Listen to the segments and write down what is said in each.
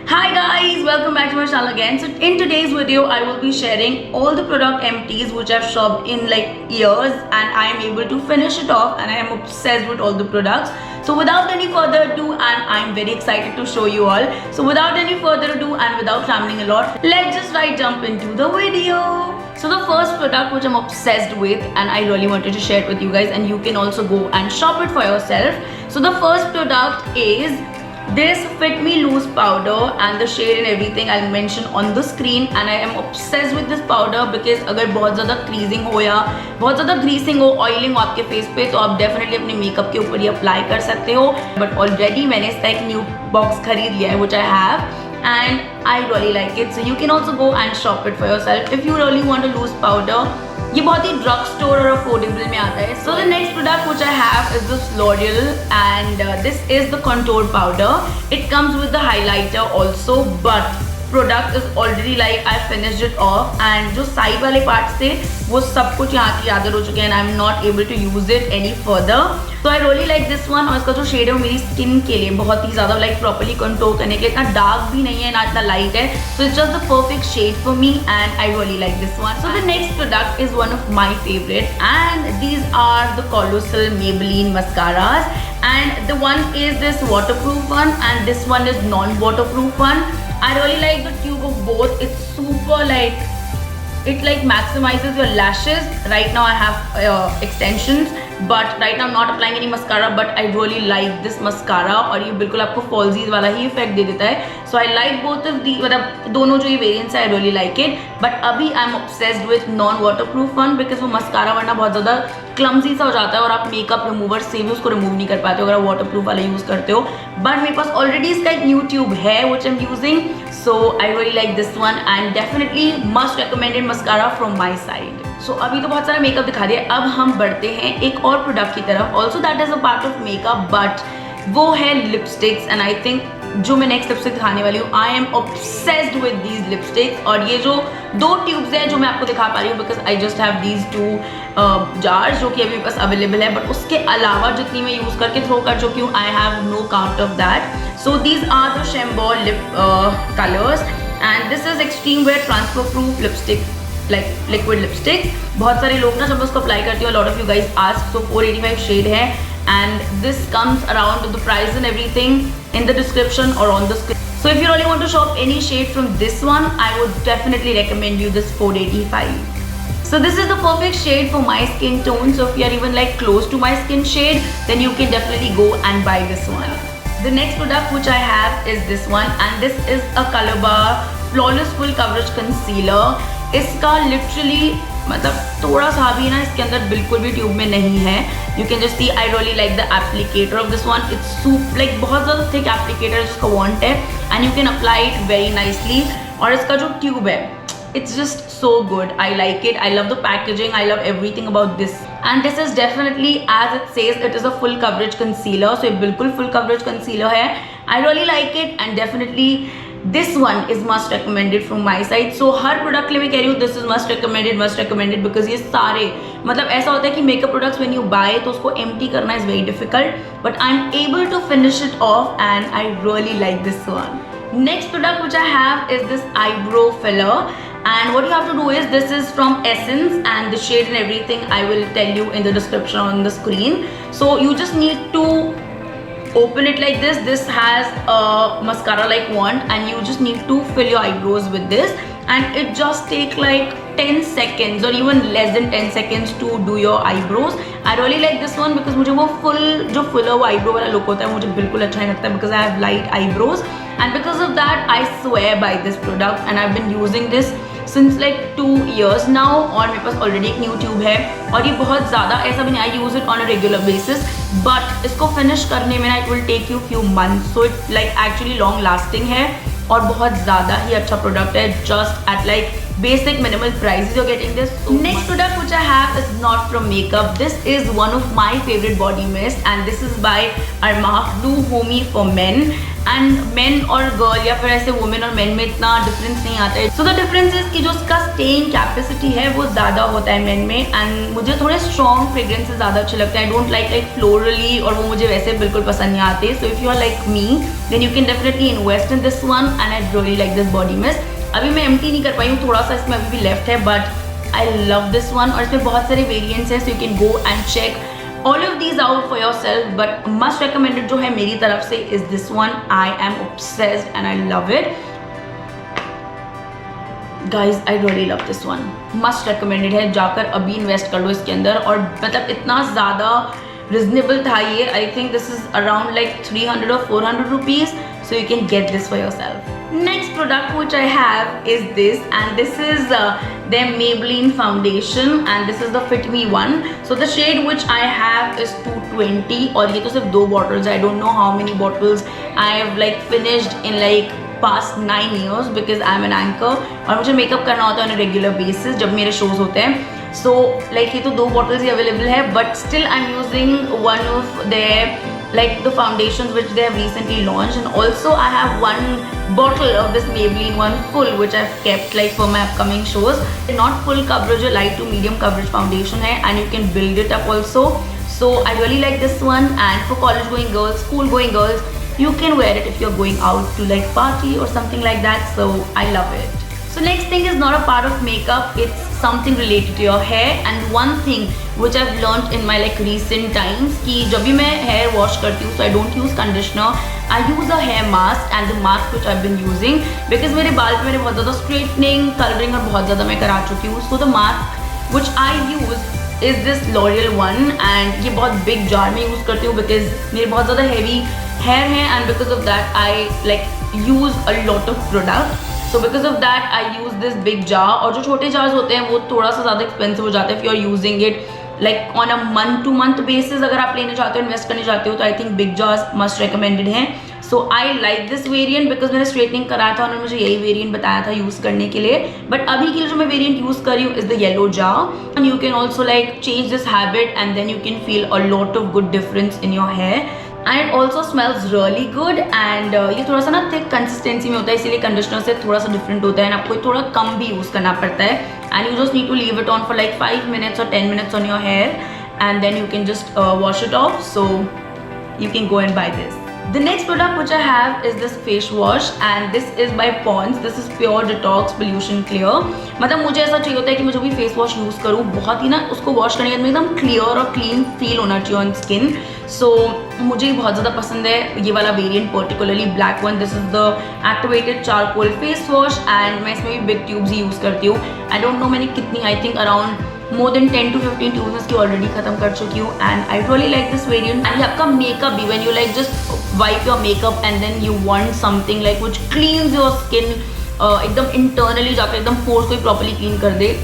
Hi guys, welcome back to my channel again. So in today's video, I will be sharing all the product empties which I've shopped in like years and I am able to finish it off and I am obsessed with all the products. So without any further ado, and I'm very excited to show you all. So without any further ado and without rambling a lot, let's just jump into the video. So the first product which I'm obsessed with and I really wanted to share it with you guys, and you can also go and shop it for yourself. So the first product is this Fit Me Loose powder, and the shade and everything I'll mention on the screen. And I am obsessed with this powder because अगर बहुत ज़्यादा creasing हो या बहुत ज़्यादा greasing हो, oiling हो आपके face पे, तो आप definitely अपने makeup के ऊपर ये apply कर सकते हो. But already मैंने इसका एक new box खरीद लिया है which I have and I really like it. So you can also go and shop it for yourself if you really want a loose powder. ये बहुत ही ड्रग स्टोर और affordable में आता है. So the next product which I have is this L'Oreal and this is the contour powder. It comes with the highlighter also, but product is already like I finished it off and जो side वाले parts थे वो सब कुछ यहाँ की आदत हो चुके हैं and I'm not able to use it any further. So I really like this one. और इसका जो शेड है वो मेरी स्किन के लिए बहुत ही ज़्यादा like properly contour करने के लिए, इतना डार्क भी नहीं है ना इतना लाइट है. So it's just the perfect shade for me and I really like this one. So the next product is one of my favorite and these are the Colossal Maybelline mascaras, and the one is this waterproof one and this one is non-waterproof one. I really like the tube of both. It's super like it like maximizes your lashes. Right now I have extensions, but right now I'm not applying any mascara, but I really like this mascara और ये बिल्कुल आपको falsies वाला ही effect दे देता है. So I like both of the मतलब दोनों जो ये variants है I really like it. But अभी I'm obsessed with non-waterproof one because वो mascara वरना बहुत ज़्यादा clumsy सा हो जाता है और आप makeup remover से भी उसको remove नहीं कर पाते हो अगर आप waterproof वाला use करते हो. But मेरे पास already इसका एक new tube है which I'm using. So I really like this one and definitely must recommended mascara from my side. So अभी तो बहुत सारा मेकअप दिखा दिया, अब हम बढ़ते हैं एक और प्रोडक्ट की तरफ. Also that is a part of makeup, but वो है लिपस्टिक्स. एंड आई थिंक जो मैं नेक्स्ट लिपस्टिक दिखाने वाली हूँ, I am obsessed with these lipsticks. और ये जो दो ट्यूब्स हैं जो मैं आपको दिखा पा रही हूँ because I just have these two jars जो कि अभी बस अवेलेबल है, बट उसके अलावा जितनी मैं यूज़ करके थ्रो कर चुकी हूँ I have no count of that. So these are the Chambord lip colours and this is extreme wear transfer proof lipstick like liquid lipstick. बहुत सारे लोग ना जब मैं उसको अप्लाई करती हूँ, a lot of you guys ask, so 485 shade है and this comes around the price and everything in the description or on the screen. So if you really want to shop any shade from this one, I would definitely recommend you this 485. So this is the perfect shade for my skin tone. So if you are even like close to my skin shade, then you can definitely go and buy this one. The next product which I have is this one, and this is a Color Bar Flawless Full Coverage Concealer. इसका literally मतलब थोड़ा सा भी ना इसके अंदर बिल्कुल भी ट्यूब में नहीं है. You can just see I really like the applicator of this one. It's soup like बहुत ज़्यादा थिक एप्लीकेटर जिसका वांट है and you can apply it very nicely. और इसका जो ट्यूब है it's just so good. I like it. I love the packaging. I love everything about this. And this is definitely, as it says, it is a full coverage concealer. So ये बिल्कुल full coverage concealer है. I really like it and definitely this one is must recommended from my side. So her product के लिए मैं कह रही हूँ this is must recommended because ये सारे मतलब ऐसा होता है कि makeup products when you buy तो उसको empty करना is very difficult, but I'm able to finish it off and I really like this one. Next product which I have is this eyebrow filler. And what you have to do is, this is from Essence and the shade and everything I will tell you in the description on the screen. So you just need to open it like this. This has a mascara like wand and you just need to fill your eyebrows with this and it just take like 10 seconds or even less than 10 seconds to do your eyebrows. I really like this one because मुझे वो full जो fuller वो eyebrow वाला look होता है मुझे बिल्कुल अच्छा नहीं लगता because I have light eyebrows and because of that I swear by this product and I've been using this since like 2 years now. और मेरे पास already एक new tube है और ये बहुत ज़्यादा ऐसा भी नहीं, I use it on a regular basis, but इसको finish करने में ना it will take you few months. So it like actually long lasting है और बहुत ज़्यादा ही अच्छा product है. Just at like basic minimal prices you're getting this. So next product which I have is not from makeup. This is one of my favorite body mist and this is by Armaf Blue Homey for Men. And main और girl या फिर ऐसे women और main में इतना difference नहीं आता है. सो द डिफरेंस इज कि जो उसका स्टेइंग कैपेसिटी है वो ज़्यादा होता है मेन में, एंड मुझे थोड़े स्ट्रॉन्ग फ्रेग्रेंसेस ज़्यादा अच्छे लगते हैं. आई डोंट लाइक फ्लोरली, और वो मुझे वैसे बिल्कुल पसंद नहीं आते. So if you are like me then you can definitely invest in this one, and I really like this body mist. अभी मैं एम्प्टी नहीं कर पाई हूँ, थोड़ा सा इसमें अभी भी लेफ्ट है, but I love this one. और इसमें बहुत सारे वेरिएंट्स हैं, so you can go and check all of these out for yourself, but must recommended जो है मेरी तरफ से is this one. I am obsessed and I love it guys. I really love this one. must recommended है, जाकर अभी invest कर लो इसके अंदर. और मतलब इतना ज़्यादा रिजनेबल था ये. I think this is around like 300 or 400 rupees, so you can get this for yourself. Next product which I have is this, and this is their Maybelline foundation, and this is the Fit Me one. So the shade which I have is 220, और ये तो सिर्फ 2 bottles. I don't know how many bottles I have like finished in like past 9 years because I'm an anchor, और मुझे makeup करना होता है on a regular basis जब मेरे shows होते हैं. So like ये तो 2 bottles ही available है, but still I'm using one of their like the foundations which they have recently launched, and also I have one bottle of this Maybelline one full which I've kept like for my upcoming shows. Not full coverage, light to medium coverage foundation है, and you can build it up also. So I really like this one, and for college going girls, school going girls, you can wear it if you're going out to like party or something like that. So I love it. So next thing is not a part of makeup, it's something related to your hair. And one thing which I've learned in my like recent times कि जब भी मैं hair wash करती हूँ, so I don't use conditioner, I use a hair mask, and the mask which I've been using because मेरे बाल पे मैंने बहुत ज़्यादा straightening, coloring और बहुत ज़्यादा मैं करा चुकी हूँ. So the mask which I use is this L'Oreal one, and ये बहुत big jar में use करती हूँ because मेरे बहुत ज़्यादा heavy hair है, and because of that I like use a lot of product. So because of that I use this big jar. और जो छोटे jars होते हैं वो थोड़ा सा ज़्यादा expensive हो जाते हैं if you are using it like on a month to month basis. अगर आप लेने चाहते हो, इन्वेस्ट करने चाहते हो, तो I think big jars must recommended हैं. So I like this variant because मैंने straightening कराया था, उन्होंने मुझे यही variant बताया था यूज़ करने के लिए. But अभी के लिए जो मैं variant यूज़ कर रही हूँ is the yellow jar, and you can also like change this habit, and then you can feel a lot of good difference in your hair. And it also smells really good, and ये थोड़ा सा ना thick consistency में होता है, इसीलिए conditioner से थोड़ा सा different होता है, and आपको थोड़ा कम भी यूज़ करना पड़ता है. And you just need to leave it on for like 5 minutes or 10 minutes on your hair, and then you can just wash it off. So you can go and buy this. The next product which I have is this face wash, and this is by Pond's. This is pure detox pollution clear. मतलब मुझे ऐसा चाहिए होता है कि मैं जो भी फेस वॉश यूज़ करूँ बहुत ही ना उसको वॉश करने के बाद एकदम क्लियर और क्लीन फील होना चाहिए ऑन स्किन. सो मुझे बहुत ज़्यादा पसंद है ये वाला variant, particularly black one. This is the activated charcoal face wash, and मैं इसमें भी बिग ट्यूब्स ही यूज़ करती हूँ. आई डोंट नो मैंने कितनी, I think around more than 10 to 15 tubes इसकी ऑलरेडी खत्म कर चुकी हूँ, and I really like this variant. And आपका मेकअप भी when you like just wipe your makeup and then you want something like which cleanses your skin एकदम internally जाकर एकदम पोर्स को प्रॉपर्ली क्लीन कर दे,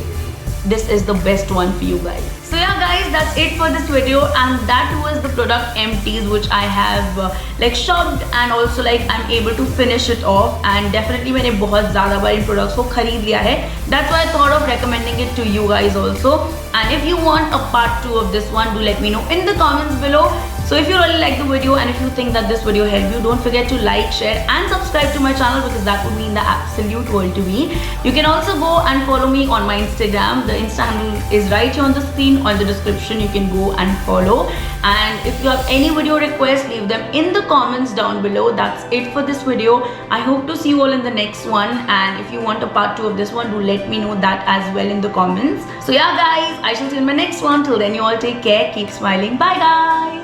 this is the best one for you guys. So yeah guys, that's it for this video, and that was the product empties which I have like shopped, and also like I'm able to finish it off, and definitely मैंने बहुत ज़्यादा बार इन products को खरीद लिया है. That's why I thought of recommending it to you guys also. And if you want a part 2 of this one, do let me know in the comments below. So if you really like the video, and if you think that this video helped you, don't forget to like, share and subscribe to my channel, because that would mean the absolute world to me. You can also go and follow me on my Instagram. The Insta handle is right here on the screen or in the description. You can go and follow. And if you have any video requests, leave them in the comments down below. That's it for this video. I hope to see you all in the next one. And if you want a part 2 of this one, do let me know that as well in the comments. So yeah guys, I shall see you in my next one. Till then, you all take care. Keep smiling. Bye guys.